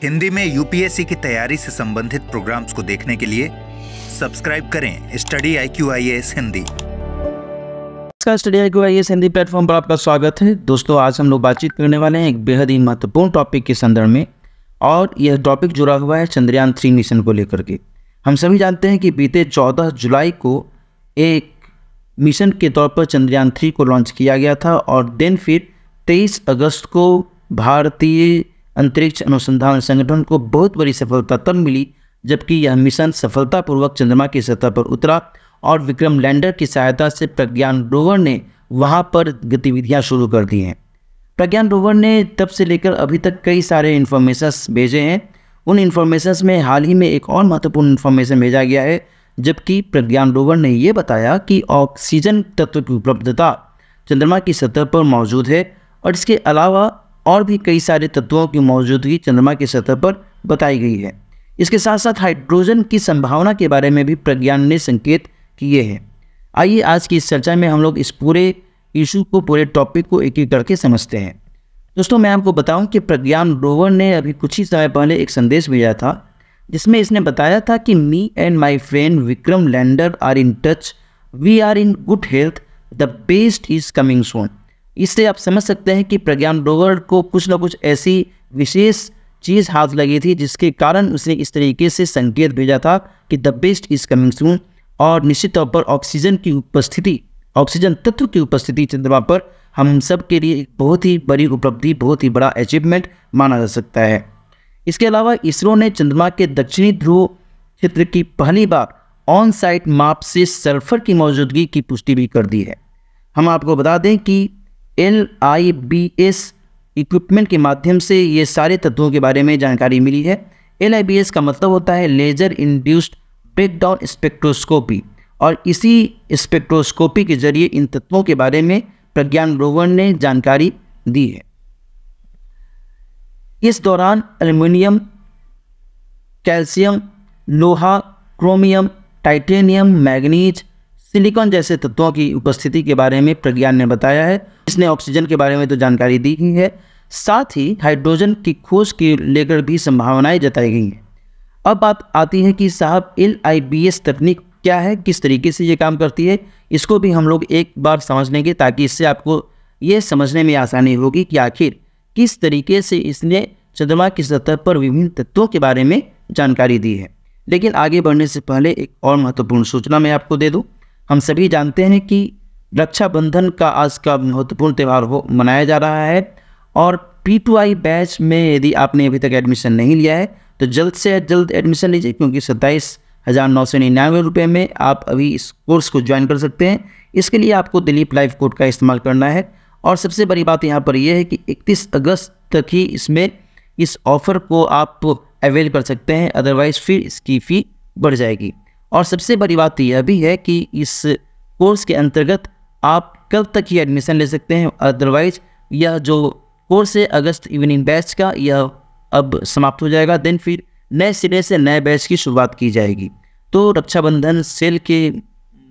हिंदी में यूपीएससी की तैयारी से संबंधित प्रोग्राम्स को देखने के लिए सब्सक्राइब करें study IQ IAS Hindi. Study IQ IAS Hindi platform पर आपका स्वागत है। दोस्तों, आज हम लोग बातचीत करने वाले हैं एक बेहद ही महत्वपूर्ण टॉपिक के संदर्भ में, और यह टॉपिक जुड़ा हुआ है चंद्रयान 3 मिशन को लेकर के। हम सभी जानते हैं कि बीते 14 जुलाई को एक मिशन के तौर पर चंद्रयान 3 को लॉन्च किया गया था, और देन फिर 23 अगस्त को भारतीय अंतरिक्ष अनुसंधान संगठन को बहुत बड़ी सफलता तब मिली जबकि यह मिशन सफलतापूर्वक चंद्रमा की सतह पर उतरा और विक्रम लैंडर की सहायता से प्रज्ञान रोवर ने वहां पर गतिविधियां शुरू कर दी हैं। प्रज्ञान रोवर ने तब से लेकर अभी तक कई सारे इन्फॉर्मेशंस भेजे हैं। उन इन्फॉर्मेशंस में हाल ही में एक और महत्वपूर्ण इन्फॉर्मेशन भेजा गया है, जबकि प्रज्ञान रोवर ने ये बताया कि ऑक्सीजन तत्व की उपलब्धता चंद्रमा की सतह पर मौजूद है, और इसके अलावा और भी कई सारे तत्वों की मौजूदगी चंद्रमा की सतह पर बताई गई है। इसके साथ साथ हाइड्रोजन की संभावना के बारे में भी प्रज्ञान ने संकेत किए हैं। आइए आज की इस चर्चा में हम लोग इस पूरे इशू को, पूरे टॉपिक को एक एक करके समझते हैं। दोस्तों, मैं आपको बताऊं कि प्रज्ञान रोवर ने अभी कुछ ही समय पहले एक संदेश भेजा था जिसमें इसने बताया था कि me and my friend Vikram lander are in touch, we are in good health, the best is coming soon. इससे आप समझ सकते हैं कि प्रज्ञान रोवर को कुछ ना कुछ ऐसी विशेष चीज़ हाथ लगी थी जिसके कारण उसने इस तरीके से संकेत भेजा था कि द बेस्ट इज कमिंग सून। और निश्चित तौर पर ऑक्सीजन की उपस्थिति, ऑक्सीजन तत्व की उपस्थिति चंद्रमा पर हम सब के लिए एक बहुत ही बड़ी उपलब्धि, बहुत ही बड़ा अचीवमेंट माना जा सकता है। इसके अलावा इसरो ने चंद्रमा के दक्षिणी ध्रुव क्षेत्र की पहली बार ऑन साइट माप से सल्फर की मौजूदगी की पुष्टि भी कर दी है। हम आपको बता दें कि LIBS इक्विपमेंट के माध्यम से ये सारे तत्वों के बारे में जानकारी मिली है। LIBS का मतलब होता है लेजर इंड्यूस्ड ब्रेकडाउन स्पेक्ट्रोस्कोपी, और इसी स्पेक्ट्रोस्कोपी के जरिए इन तत्वों के बारे में प्रज्ञान रोवर ने जानकारी दी है। इस दौरान एल्युमिनियम, कैल्शियम, लोहा, क्रोमियम, टाइटेनियम, मैग्नीज, सिलिकॉन जैसे तत्वों की उपस्थिति के बारे में प्रज्ञान ने बताया है। इसने ऑक्सीजन के बारे में तो जानकारी दी ही है, साथ ही हाइड्रोजन की खोज के लेकर भी संभावनाएं जताई गई हैं। अब बात आती है कि साहब LIBS तकनीक क्या है, किस तरीके से ये काम करती है, इसको भी हम लोग एक बार समझ लेंगे ताकि इससे आपको ये समझने में आसानी होगी कि आखिर किस तरीके से इसने चंद्रमा की सतह पर विभिन्न तत्वों के बारे में जानकारी दी है। लेकिन आगे बढ़ने से पहले एक और महत्वपूर्ण सूचना मैं आपको दे दूँ। हम सभी जानते हैं कि रक्षाबंधन का आज का महत्वपूर्ण त्यौहार मनाया जा रहा है, और P2I बैच में यदि आपने अभी तक एडमिशन नहीं लिया है तो जल्द से जल्द एडमिशन लीजिए, क्योंकि 27,999 रुपये में आप अभी इस कोर्स को ज्वाइन कर सकते हैं। इसके लिए आपको दिलीप लाइव कोड का इस्तेमाल करना है, और सबसे बड़ी बात यहाँ पर यह है कि 31 अगस्त तक ही इस ऑफ़र को आप अवेल कर सकते हैं, अदरवाइज़ फिर इसकी फ़ी बढ़ जाएगी। और सबसे बड़ी बात यह भी है कि इस कोर्स के अंतर्गत आप कल तक ही एडमिशन ले सकते हैं, अदरवाइज यह जो कोर्स है अगस्त इवनिंग बैच का, यह अब समाप्त हो जाएगा। देन फिर नए सिरे से नए बैच की शुरुआत की जाएगी। तो रक्षाबंधन सेल के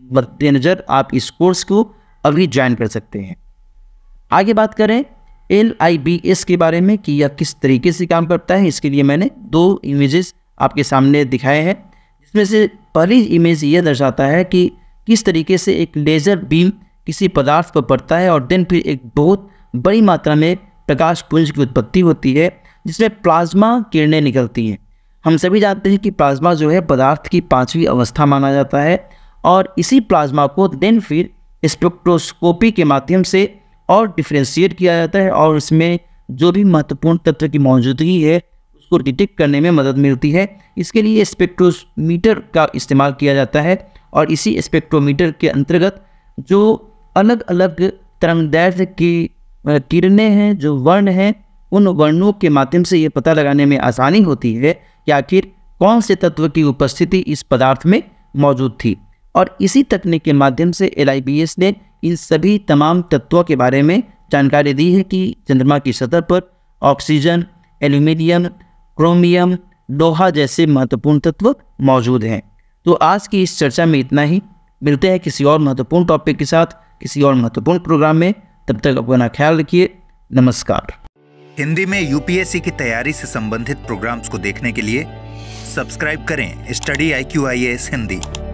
मद्देनज़र आप इस कोर्स को अभी ज्वाइन कर सकते हैं। आगे बात करें LIBS के बारे में कि यह किस तरीके से काम करता है, इसके लिए मैंने 2 इमेजेस आपके सामने दिखाए हैं, जिसमें से पहली इमेज ये दर्शाता है कि किस तरीके से एक लेज़र बीम किसी पदार्थ पर पड़ता है, और देन फिर एक बहुत बड़ी मात्रा में प्रकाश पुंज की उत्पत्ति होती है जिसमें प्लाज्मा किरणें निकलती हैं। हम सभी जानते हैं कि प्लाज्मा जो है पदार्थ की 5वीं अवस्था माना जाता है, और इसी प्लाज्मा को देन फिर स्पेक्ट्रोस्कोपी के माध्यम से और डिफ्रेंशिएट किया जाता है, और इसमें जो भी महत्वपूर्ण तत्व की मौजूदगी है उसको डिटेक्ट करने में मदद मिलती है। इसके लिए स्पेक्ट्रोमीटर का इस्तेमाल किया जाता है, और इसी स्पेक्ट्रोमीटर के अंतर्गत जो अलग अलग तरंगदैर्घ्य की किरणें हैं, जो वर्ण हैं, उन वर्णों के माध्यम से ये पता लगाने में आसानी होती है कि आखिर कौन से तत्व की उपस्थिति इस पदार्थ में मौजूद थी। और इसी तकनीक के माध्यम से LIBS ने इन सभी तमाम तत्वों के बारे में जानकारी दी है कि चंद्रमा की सतह पर ऑक्सीजन, एल्यूमिनियम, क्रोमियम, लोहा जैसे महत्वपूर्ण तत्व मौजूद हैं। तो आज की इस चर्चा में इतना ही। मिलते हैं किसी और महत्वपूर्ण टॉपिक के साथ, किसी और महत्वपूर्ण प्रोग्राम में। तब तक अपना ख्याल रखिए। नमस्कार। हिंदी में यूपीएससी की तैयारी से संबंधित प्रोग्राम्स को देखने के लिए सब्सक्राइब करें स्टडी IQ IAS हिंदी।